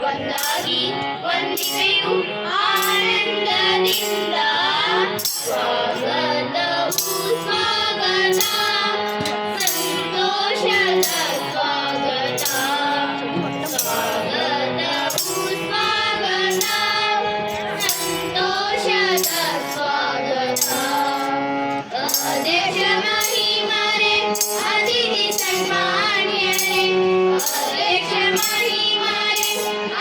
ಒಂದಾಗಿ ವಂದಿಸೆಯು ಆನಂದದಿಂದ ಸ್ವಾಗತವು ಸ್ವಾಗತ ಸಂತೋಷದ ಸ್ವಾಗತ ಸ್ವಾಗತವು ಸ್ವಾಗತ ಸಂತೋಷದ ಸ್ವಾಗತ ಅಧ್ಯಕ್ಷ ಮಹಿಮರೆ ಅತಿಥಿ ಸನ್ಮಾನ್ಯರೇ ಅಧ್ಯಕ್ಷ ಮಹಿಮರೆ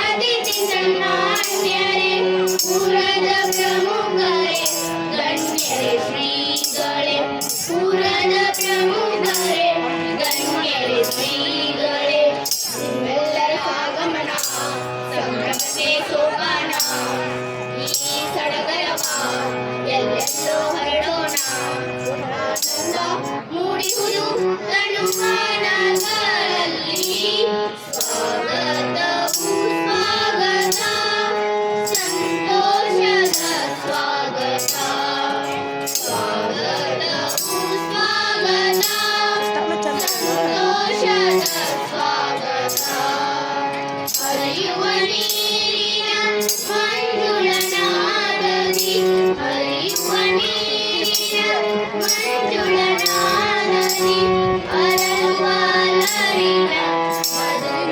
ಅತಿಥಿ ಸನ್ಮಾನ್ಯರೇ ಪುರದ ಪ್ರಮುಖರೇ ಗಣ್ಯರೇ ಶ್ರೀಗಳೇ ಪುರದ ಪ್ರಮುಖರೇ ಗಣ್ಯರೇ ಶ್ರೀಗಳೇ ನಿಮ್ಮೆಲ್ಲರ ಆಗಮನ ಸಂಭ್ರಮಕ್ಕೆ ಸೋಪಾನ ಈ ಸಡಗರವ ಎಲ್ಲೆಲ್ಲೋ ಹರಡೋಣ ಆನಂದ ಮೂಡಿಸುವುದು ತನುಮಾನಗಳಲ್ಲಿ ಸ್ವಾಗತವು ಸ್ವಾಗತ ಸಂತೋಷದ ಸ್ವಾಗತ ಸ್ವಾಗತವು ಸ್ವಾಗತ ಸಂತೋಷದ ಸ್ವಾಗತ ಹರಿಯುವ ನೀರಿನ ಮಂಜುಳನಾದದಿ ಹರಿಯುವ ನೀರಿನ ಮಂಜುಳನಾದದಿ ಅರಳುವ ಅಲರಿನ ಮಧುರ